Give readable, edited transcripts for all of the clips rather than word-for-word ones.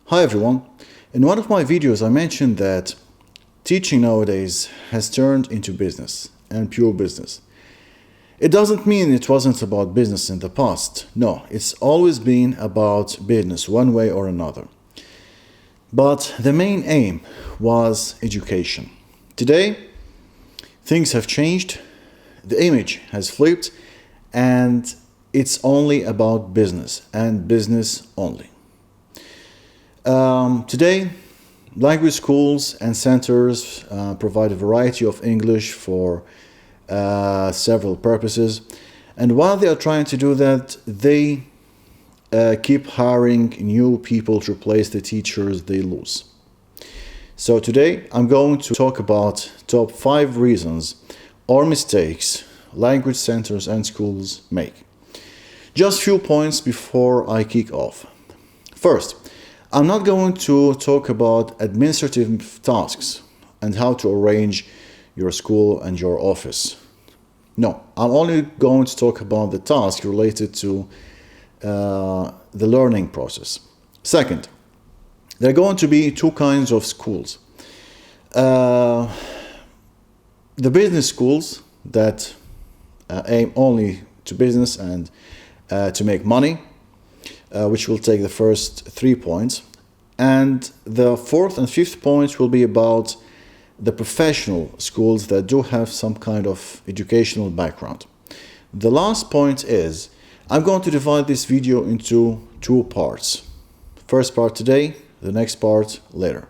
Hi everyone. In one of my videos I mentioned that teaching nowadays has turned into business and pure business. It doesn't mean it wasn't about business in the past. No, it's always been about business one way or another. But the main aim was education. Today, things have changed, the image has flipped, and it's only about business and business only. Today, language schools and centers provide a variety of English for several purposes. And while they are trying to do that, they keep hiring new people to replace the teachers they lose. So today, I'm going to talk about top 5 reasons or mistakes language centers and schools make. Just few points before I kick off. First, I'm not going to talk about administrative tasks and how to arrange your school and your office. No, I'm only going to talk about the task related to the learning process. Second, there are going to be 2 kinds of schools. The business schools that aim only to business and to make money, which will take the first 3 points. And the 4th and 5th points will be about the professional schools that do have some kind of educational background. The last point is, I'm going to divide this video into 2 parts. First part today, the next part later.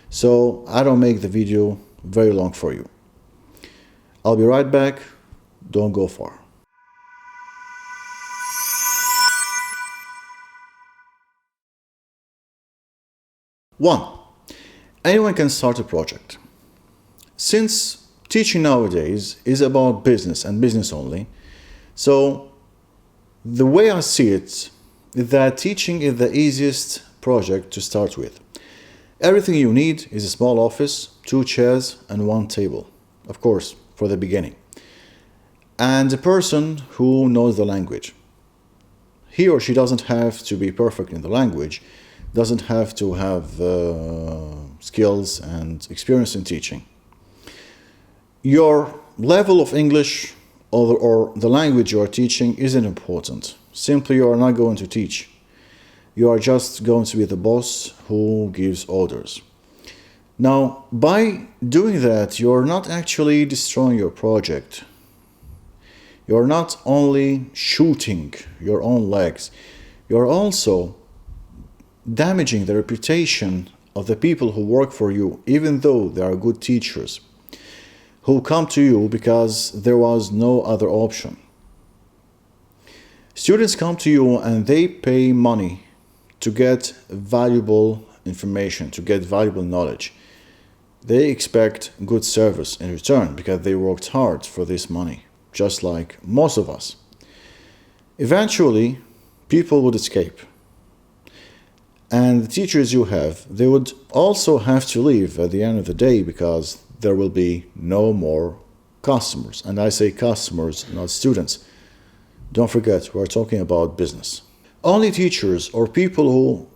So I don't make the video very long for you. I'll be right back. Don't go far. One, anyone can start a project. Since teaching nowadays is about business and business only, so the way I see it is that teaching is the easiest project to start with. Everything you need is a small office, 2 chairs and 1 table, of course, for the beginning. And a person who knows the language. He or she doesn't have to be perfect in the language, doesn't have to have skills and experience in teaching. Your level of English or the language you are teaching isn't important. Simply, you are not going to teach. You are just going to be the boss who gives orders. Now, by doing that, you're not actually destroying your project. You're not only shooting your own legs, you're also damaging the reputation of the people who work for you, even though they are good teachers, who come to you because there was no other option. Students come to you and they pay money to get valuable information, to get valuable knowledge. They expect good service in return because they worked hard for this money, just like most of us. Eventually, people would escape. And the teachers you have, they would also have to leave at the end of the day because there will be no more customers. And I say customers, not students. Don't forget, we're talking about business. Only teachers or people who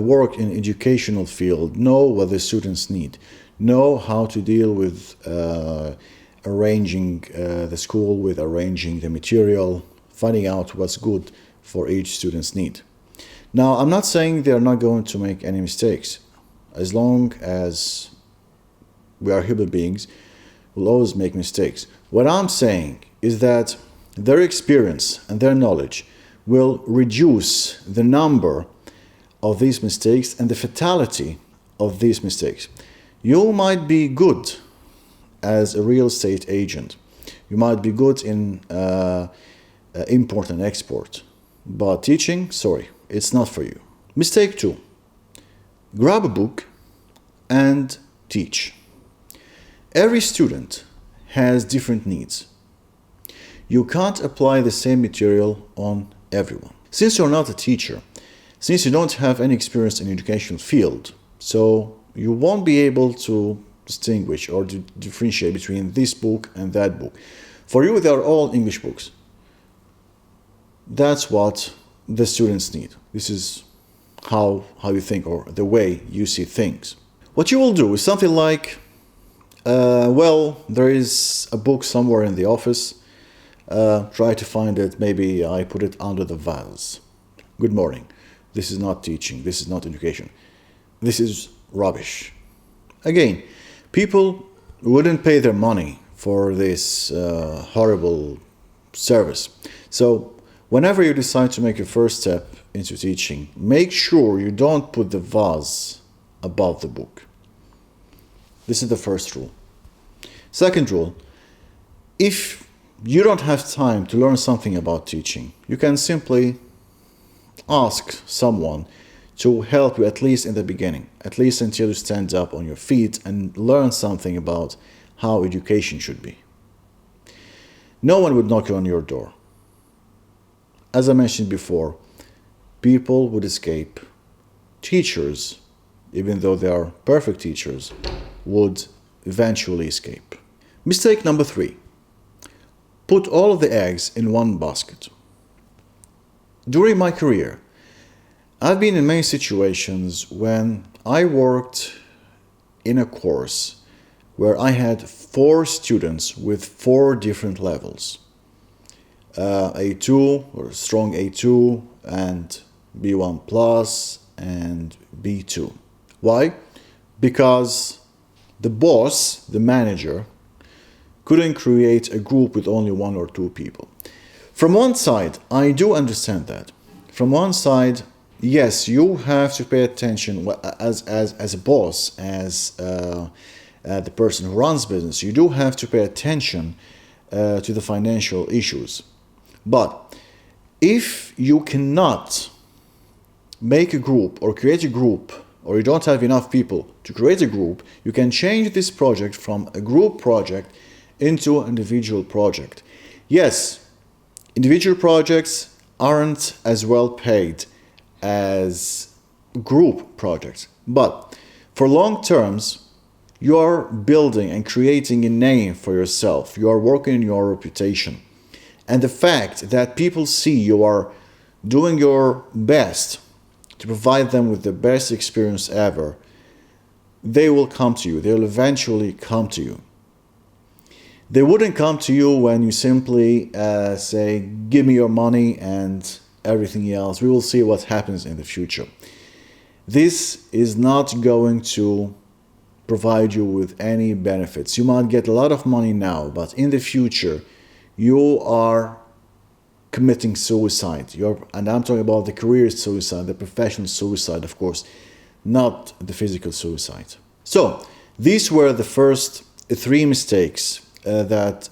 work in educational field know what the students need, know how to deal with arranging the school, with arranging the material, finding out what's good for each student's need. Now, I'm not saying they're not going to make any mistakes. As long as we are human beings, we'll always make mistakes. What I'm saying is that their experience and their knowledge will reduce the number of these mistakes and the fatality of these mistakes. You might be good as a real estate agent. You might be good in import and export. But teaching, sorry, it's not for you. Mistake 2. Grab a book and teach. Every student has different needs. You can't apply the same material on everyone. Since you're not a teacher, since you don't have any experience in educational field, so you won't be able to distinguish or to differentiate between this book and that book. For you, they are all English books. That's what the students need. This is how you think or the way you see things. What you will do is something like, well, there is a book somewhere in the office. Try to find it. Maybe I put it under the vase. Good morning. This is not teaching. This is not education. This is rubbish. Again, people wouldn't pay their money for this horrible service. So whenever you decide to make your first step into teaching, make sure you don't put the vase above the book. This is the first rule. Second rule, if you don't have time to learn something about teaching, you can simply ask someone to help you, at least in the beginning, at least until you stand up on your feet and learn something about how education should be. No one would knock on your door. As I mentioned before, people would escape. Teachers, even though they are perfect teachers, would eventually escape. Mistake number 3. Put all of the eggs in one basket. During my career, I've been in many situations when I worked in a course where I had 4 students with 4 different levels. A2 or strong A2 and B1 plus and B2. Why? Because the boss, the manager, couldn't create a group with only 1 or 2 people. From one side, I do understand that. From one side, yes, you have to pay attention as a boss, as the person who runs business. You do have to pay attention to the financial issues. But if you cannot make a group or create a group, or you don't have enough people to create a group, you can change this project from a group project into an individual project. Yes, individual projects aren't as well paid as group projects, but for long terms, you are building and creating a name for yourself. You are working on your reputation. And the fact that people see you are doing your best to provide them with the best experience ever, they will come to you. They will eventually come to you. They wouldn't come to you when you simply say, give me your money and everything else. We will see what happens in the future. This is not going to provide you with any benefits. You might get a lot of money now, but in the future, you are committing suicide. And I'm talking about the career suicide, the professional suicide, of course, not the physical suicide. So, these were the first 3 mistakes that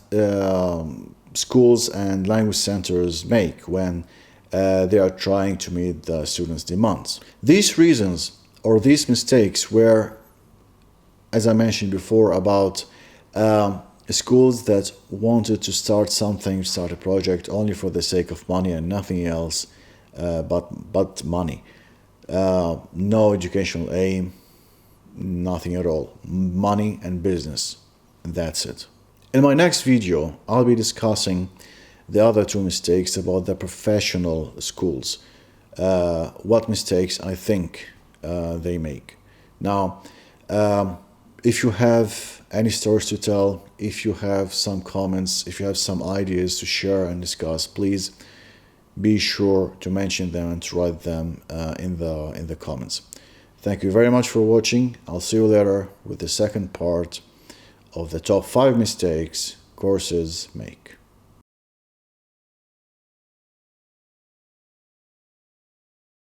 schools and language centers make when they are trying to meet the students' demands. These reasons or these mistakes were, as I mentioned before, about schools that wanted to start a project only for the sake of money and nothing else but money. No educational aim, nothing at all. Money and business, and that's it. In my next video, I'll be discussing the other 2 mistakes about the professional schools. What mistakes I think they make. Now, if you have any stories to tell, if you have some comments, if you have some ideas to share and discuss, please be sure to mention them and to write them in the comments. Thank you very much for watching. I'll see you later with the second part of the top 5 mistakes courses make.